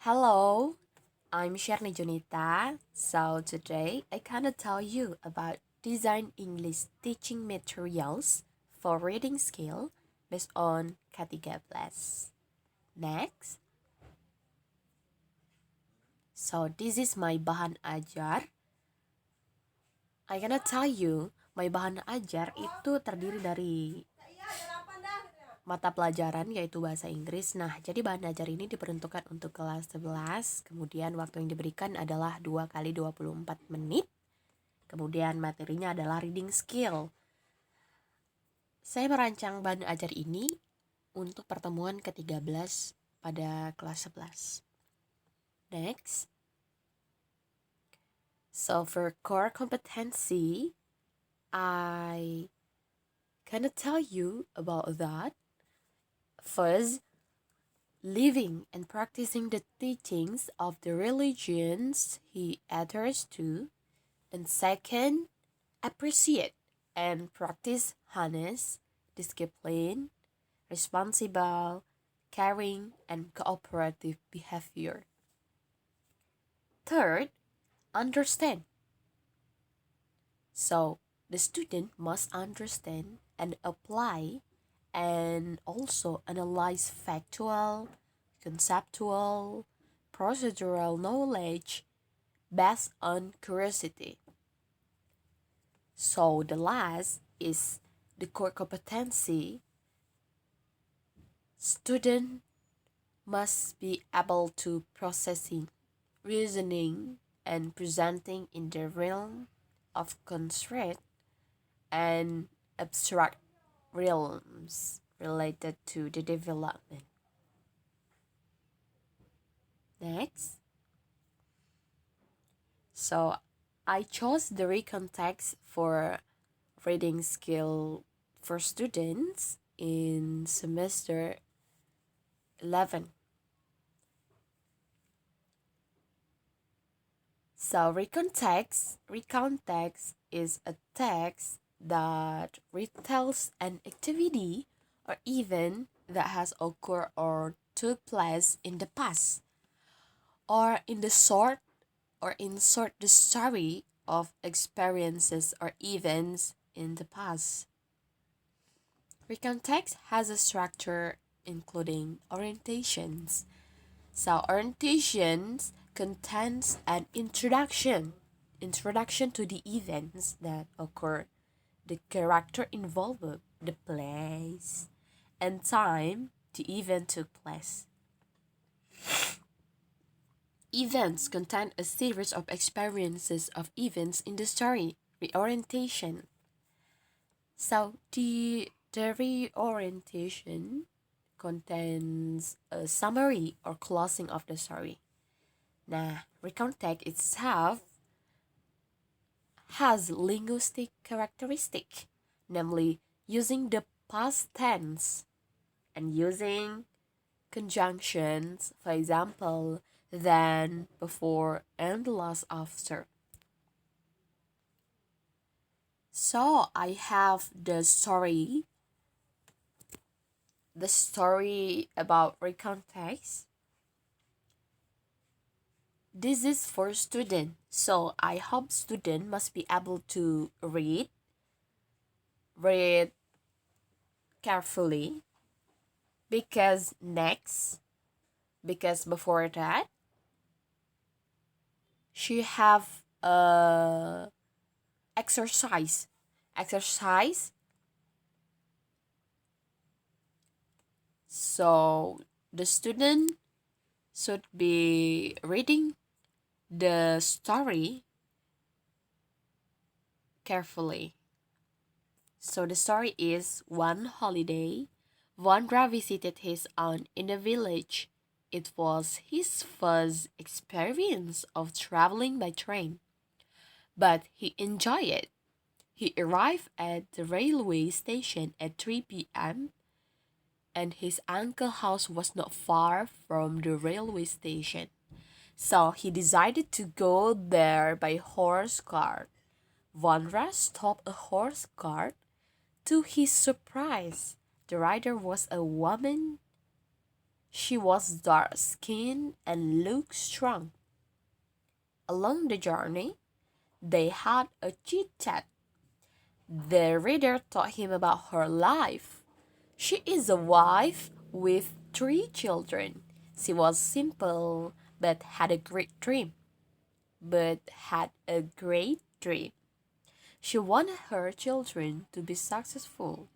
Hello, I'm Sherni Junita. So today I gonna tell you about design English teaching materials for reading skill based on K13. Next, so this is my bahan ajar. I gonna tell you my bahan ajar itu terdiri dari mata pelajaran yaitu bahasa Inggris. Nah, jadi bahan ajar ini diperuntukkan untuk kelas 11. Kemudian waktu yang diberikan adalah 2 kali 24 menit. Kemudian materinya adalah reading skill. Saya merancang bahan ajar ini untuk pertemuan ke-13 pada kelas 11. Next. So for core competency, I gonna tell you about that. First, living and practicing the teachings of the religions he adheres to. And second, appreciate and practice honest, discipline, responsible, caring, and cooperative behavior. Third, understand. So, the student must understand and apply and also analyze factual, conceptual, procedural knowledge based on curiosity. So the last is the core competency. Student must be able to processing, reasoning, and presenting in the realm of constraint and abstract realms related to the development. Next. So I chose the recontext for reading skill for students in semester 11. So recontext is a text that retells an activity or event that has occurred or took place in the past, or in the sort or insert the story of experiences or events in the past. Recontext has a structure including orientations. So orientations contains an introduction to the events that occur, the character involved, the place, and time the event took place. Events contain a series of experiences of events in the story. Reorientation. So the reorientation contains a summary or closing of the story. Nah, recontext itself has linguistic characteristic, namely using the past tense and using conjunctions, for example, then, before, and last after. So I have the story about recontext. This is for student, so I hope student must be able to read carefully, because before that she have a exercise. So the student should be reading the story carefully. So the story is, one holiday, Vondra visited his aunt in a village. It was his first experience of traveling by train, but he enjoyed it. He arrived at the railway station at 3 p.m. and his uncle's house was not far from the railway station. So he decided to go there by horse cart. Vondra stopped a horse cart. To his surprise, the rider was a woman She was dark skinned and looked strong. Along the journey, they had a chit chat. The reader taught him about her life. She is a wife with 3 children. She was simple but had a great dream. But had a great dream. She wanted her children to be successful.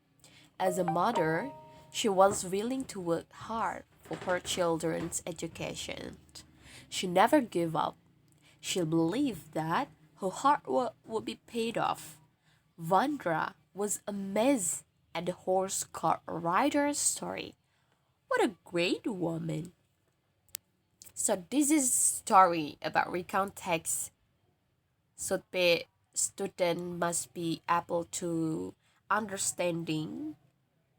As a mother, she was willing to work hard for her children's education. She never gave up. She believed that her hard work would be paid off. Vandra was amazed at the horse cart rider's story. What a great woman! So this is story about recount text. So the student must be able to understanding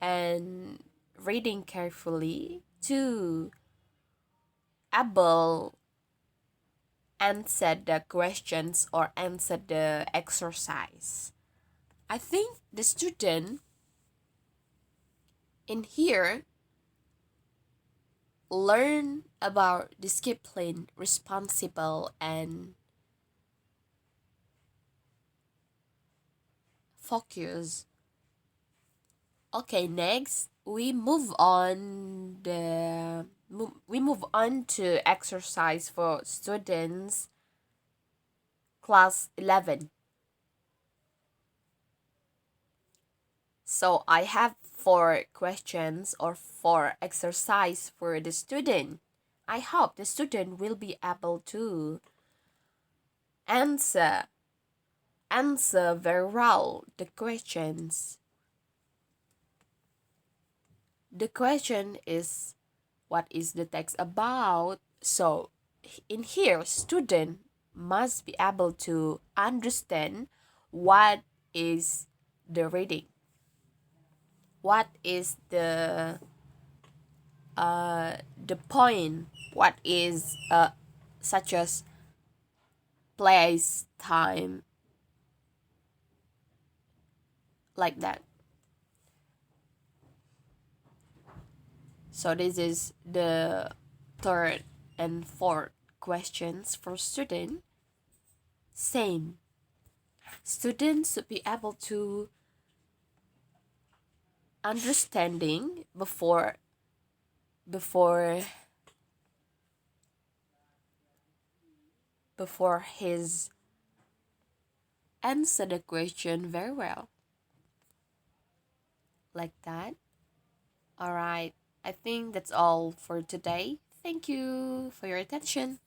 and reading carefully to able answer the questions or answer the exercise. I think the student in here learn about discipline, responsible, and focus. Okay, next we move on to exercise for students class 11. So I have 4 questions or 4 exercise for the student. I hope the student will be able to answer very well the questions. The question is, what is the text about? So in here, student must be able to understand what is the reading, what is the point, what is such as place, time, like that. So this is the third and fourth questions for student. Same. Students should be able to understanding before before his answer the question very well. Like that. All right. I think that's all for today. Thank you for your attention.